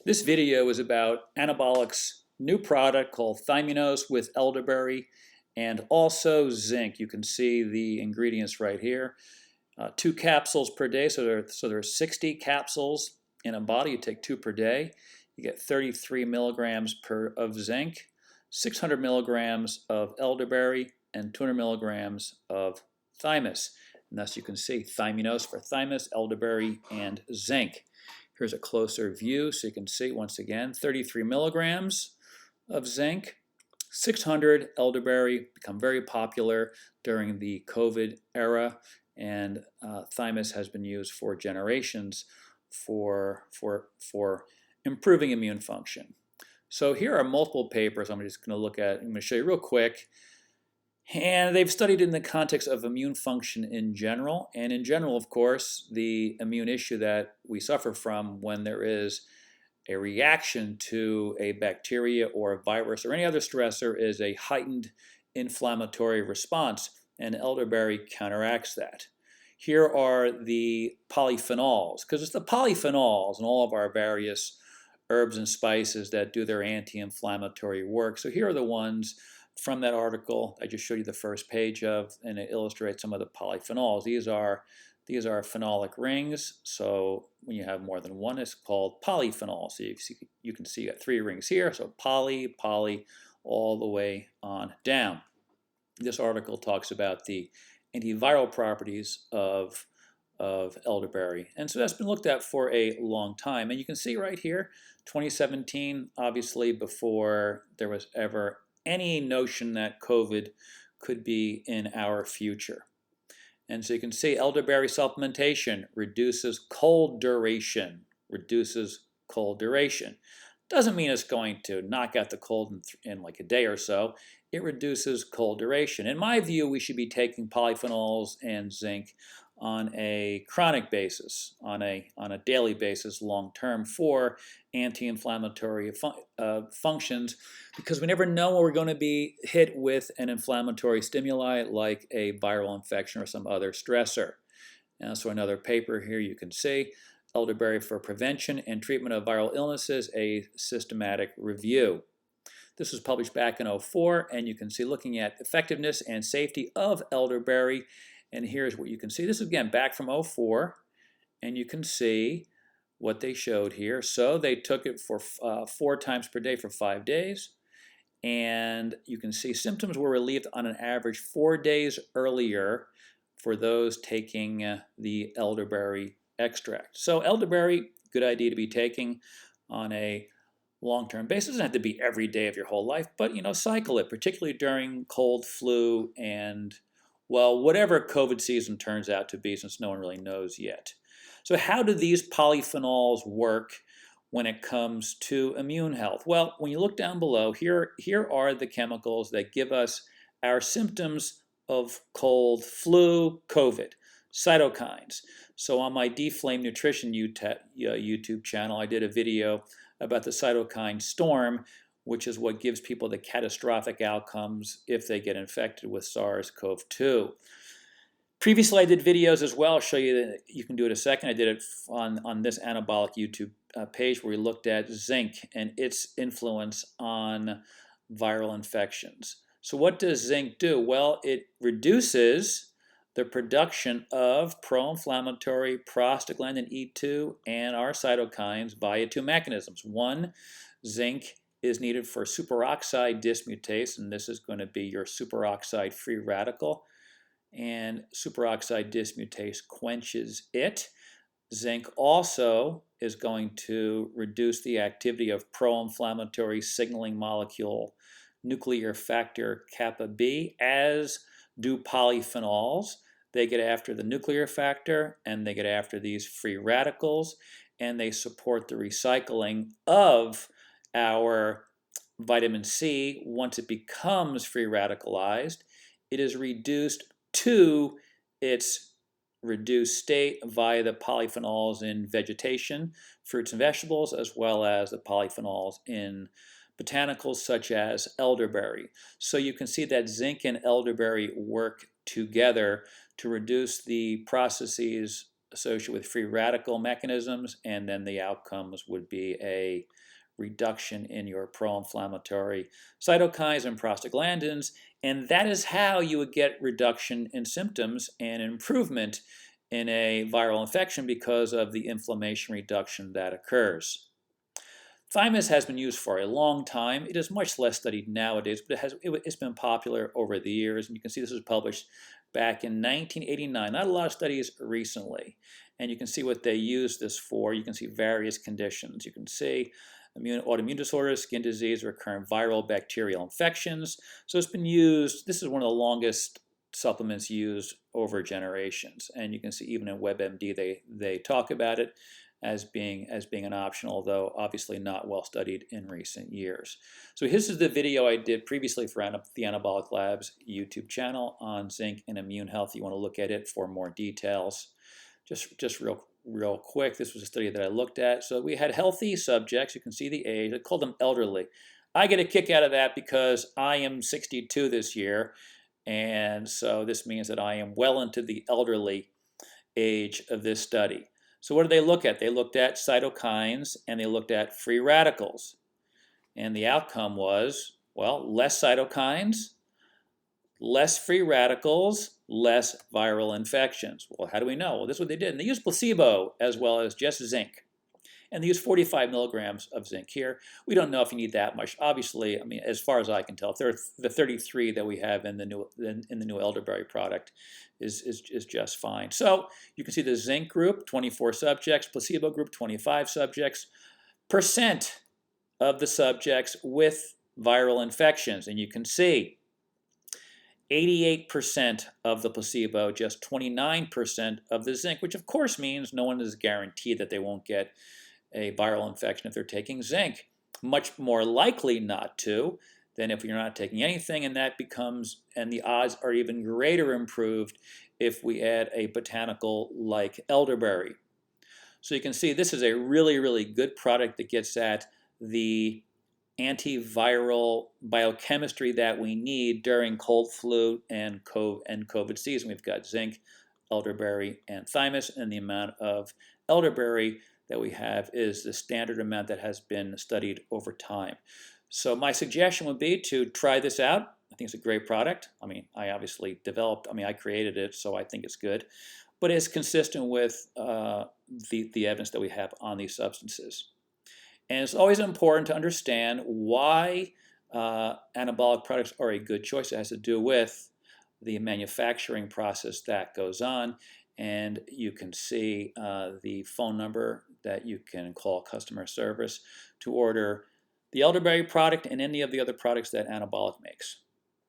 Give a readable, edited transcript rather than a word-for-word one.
This video is about Anabolic's new product called Thymunose with elderberry and also zinc. You can see the ingredients right here. 2 capsules per day, so there are 60 capsules in a bottle. You take 2 per day. You get 33 milligrams of zinc, 600 milligrams of elderberry, and 200 milligrams of thymus. And thus you can see Thymunose for thymus, elderberry, and zinc. Here's a closer view so you can see once again 33 milligrams of zinc, 600 elderberry, become very popular during the COVID era, and thymus has been used for generations for improving immune function. So here are multiple papers I'm just going to look at. I'm going to show you real quick. And they've studied in the context of immune function in general. And in general, of course, the immune issue that we suffer from when there is a reaction to a bacteria or a virus or any other stressor is a heightened inflammatory response, and elderberry counteracts that. Here are the polyphenols, because it's the polyphenols in all of our various herbs and spices that do their anti-inflammatory work. So here are the ones from that article I just showed you the first page of, and it illustrates some of the polyphenols. These are phenolic rings, so when you have more than one, it's called polyphenol. So you can see you got 3 rings here, so poly, all the way on down. This article talks about the antiviral properties of elderberry, and so that's been looked at for a long time. And you can see right here, 2017, obviously before there was ever any notion that COVID could be in our future. And so you can see elderberry supplementation reduces cold duration, Doesn't mean it's going to knock out the cold in like a day or so. It reduces cold duration. In my view, we should be taking polyphenols and zinc on a chronic basis, on a daily basis, long term, for anti-inflammatory functions, because we never know when we're going to be hit with an inflammatory stimuli like a viral infection or some other stressor. And so another paper here you can see, Elderberry for Prevention and Treatment of Viral Illnesses, a Systematic Review. This was published back in 2004, and you can see looking at effectiveness and safety of elderberry. And here's what you can see. This is again back from 2004, and you can see what they showed here. So they took it for 4 times per day for 5 days, and you can see symptoms were relieved on an average 4 days earlier for those taking the elderberry extract. So elderberry, good idea to be taking on a long-term basis. It doesn't have to be every day of your whole life, but cycle it, particularly during cold, flu, and well, whatever COVID season turns out to be, since no one really knows yet. So how do these polyphenols work when it comes to immune health? Well, when you look down below, here are the chemicals that give us our symptoms of cold, flu, COVID, cytokines. So on my Deflame Nutrition YouTube channel, I did a video about the cytokine storm, which is what gives people the catastrophic outcomes if they get infected with SARS-CoV-2. Previously, I did videos as well. I'll show you that you can do it in a second. I did it on this Anabolic YouTube page where we looked at zinc and its influence on viral infections. So what does zinc do? Well, it reduces the production of pro-inflammatory prostaglandin E2 and our cytokines via 2 mechanisms. One, zinc is needed for superoxide dismutase, and this is going to be your superoxide free radical, and superoxide dismutase quenches it. Zinc also is going to reduce the activity of pro-inflammatory signaling molecule nuclear factor kappa B, as do polyphenols. They get after the nuclear factor and they get after these free radicals, and they support the recycling of our vitamin C. Once it becomes free radicalized, it is reduced to its reduced state via the polyphenols in vegetation, fruits and vegetables, as well as the polyphenols in botanicals such as elderberry. So you can see that zinc and elderberry work together to reduce the processes associated with free radical mechanisms, and then the outcomes would be a reduction in your pro-inflammatory cytokines and prostaglandins, and that is how you would get reduction in symptoms and improvement in a viral infection because of the inflammation reduction that occurs. Thymus has been used for a long time. It is much less studied nowadays, but it's been popular over the years. And you can see this was published back in 1989. Not a lot of studies recently. And you can see what they use this for. You can see various conditions. You can see autoimmune disorders, skin disease, recurrent viral bacterial infections. So it's been used. This is one of the longest supplements used over generations. And you can see even in WebMD they talk about it as being an option, although obviously not well studied in recent years. So this is the video I did previously for the Anabolic Labs YouTube channel on zinc and immune health. You want to look at it for more details. Just real quick, this was a study that I looked at. So we had healthy subjects. You can see the age. I called them elderly. I get a kick out of that because I am 62 this year, and so this means that I am well into the elderly age of this study. So what did they look at? They looked at cytokines and they looked at free radicals. And the outcome was, well, less cytokines, less free radicals, less viral infections. Well, how do we know? Well, this is what they did. And they used placebo as well as just zinc. And they used 45 milligrams of zinc here. We don't know if you need that much. Obviously, I mean, as far as I can tell, the 33 that we have in the new Elderberry product is just fine. So you can see the zinc group, 24 subjects, placebo group, 25 subjects, percent of the subjects with viral infections. And you can see 88% of the placebo, just 29% of the zinc, which of course means no one is guaranteed that they won't get a viral infection if they're taking zinc. Much more likely not to than if you're not taking anything, and the odds are even greater improved if we add a botanical like elderberry. So you can see this is a really good product that gets at the antiviral biochemistry that we need during cold, flu, and COVID season. We've got zinc, elderberry, and thymus, and the amount of elderberry that we have is the standard amount that has been studied over time. So my suggestion would be to try this out. I think it's a great product. I mean, I created it, so I think it's good. But it's consistent with the evidence that we have on these substances. And it's always important to understand why anabolic products are a good choice. It has to do with the manufacturing process that goes on. And you can see the phone number that you can call customer service to order the elderberry product and any of the other products that Anabolic makes.